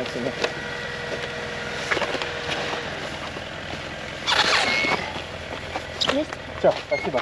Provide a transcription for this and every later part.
отсюда. Есть? Все, спасибо.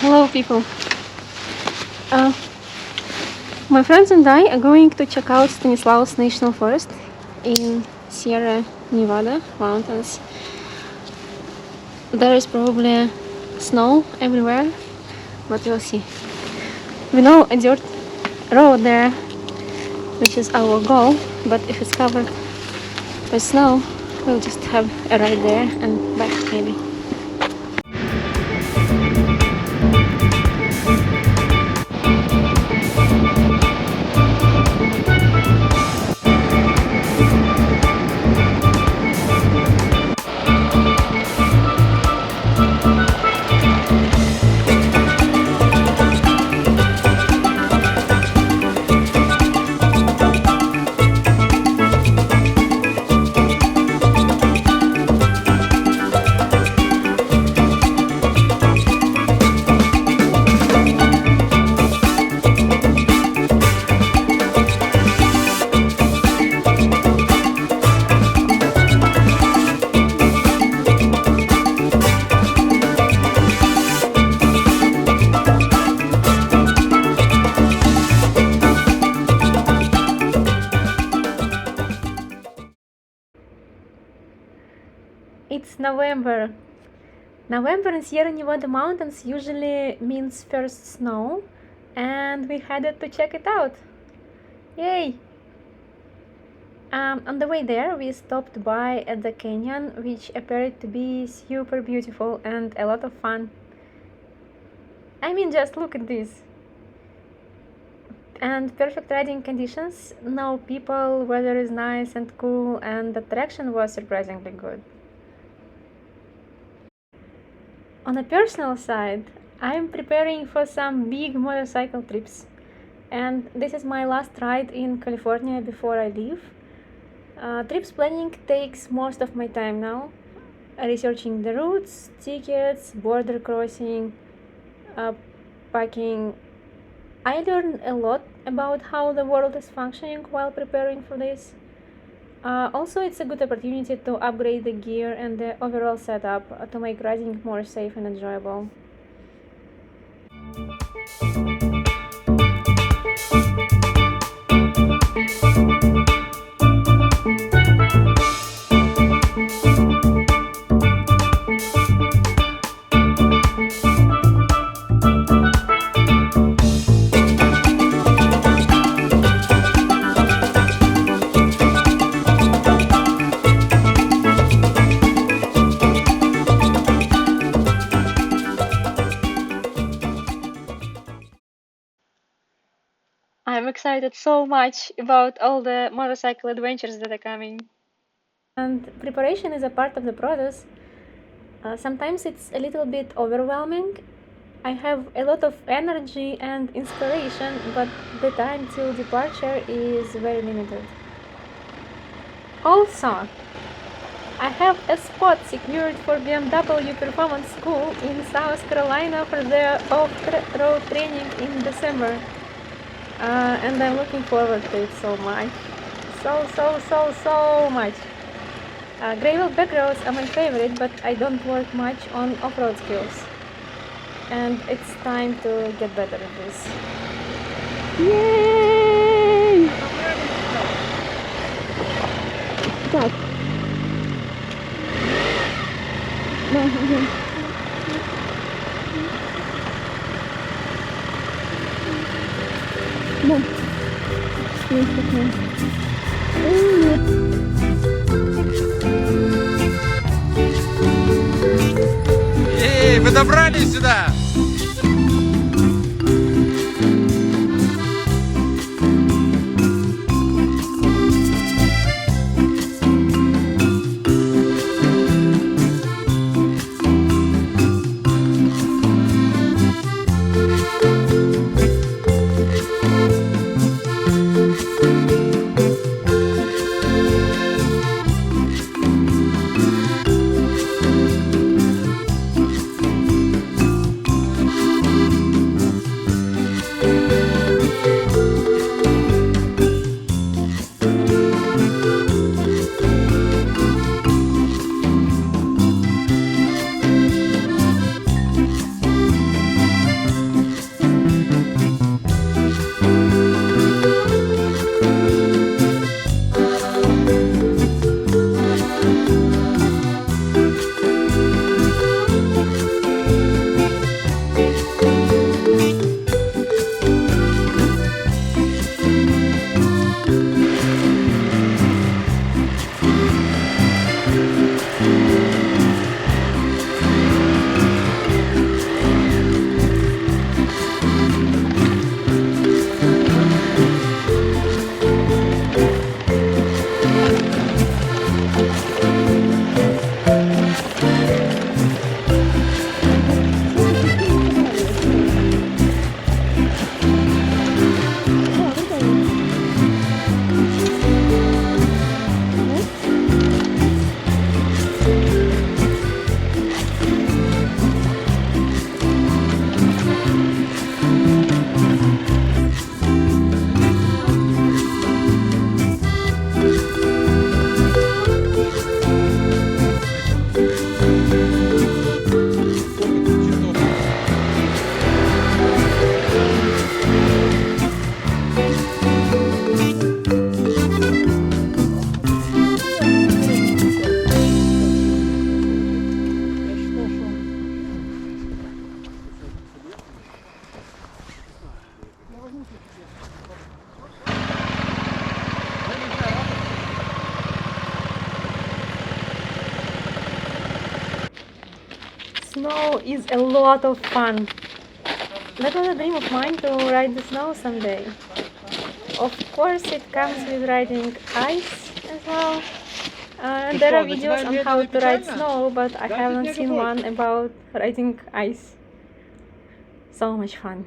Hello people. My friends and I are going to check out Stanislaus National Forest in Sierra Nevada mountains. There is probably snow everywhere, but we'll see. We know a dirt road there, which is our goal, but if it's covered by snow, we'll just have a ride there and back maybe. It's November. November in Sierra Nevada mountains usually means first snow, and we headed to check it out. Yay! On the way there, we stopped by at the canyon, which appeared to be super beautiful and a lot of fun. I mean, just look at this. And perfect riding conditions, no people, weather is nice and cool, and the traction was surprisingly good. On a personal side, I'm preparing for some big motorcycle trips, and this is my last ride in California before I leave. Trips planning takes most of my time now, researching the routes, tickets, border crossing, packing. I learned a lot about how the world is functioning while preparing for this. Also, it's a good opportunity to upgrade the gear and the overall setup to make riding more safe and enjoyable. I'm excited so much about all the motorcycle adventures that are coming. And preparation is a part of the process. Sometimes it's a little bit overwhelming. I have a lot of energy and inspiration, but the time till departure is very limited. Also, I have a spot secured for BMW Performance School in South Carolina for their off-road training in December. And I'm looking forward to it so much. So much. Gravel backroads are my favorite, but I don't work much on off-road skills. And it's time to get better at this. Yay! Так. Да, ага. Да. Есть такое. Эй, вы добрались сюда? snow is a lot of fun. That was a dream of mine to ride the snow someday. Of course, it comes with riding ice as well. There are videos on how to ride snow, but I haven't seen one about riding ice. So much fun.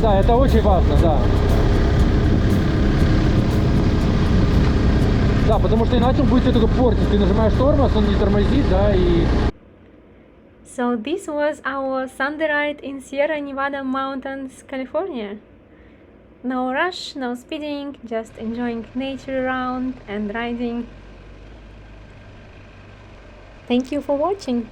Да, это очень важно, да. Да, потому что иначе он будет все только портить. Ты нажимаешь тормоз, он не тормозит, да, и... So this was our Sunday ride in Sierra Nevada mountains, California. No rush, no speeding, just enjoying nature around and riding. Thank you for watching.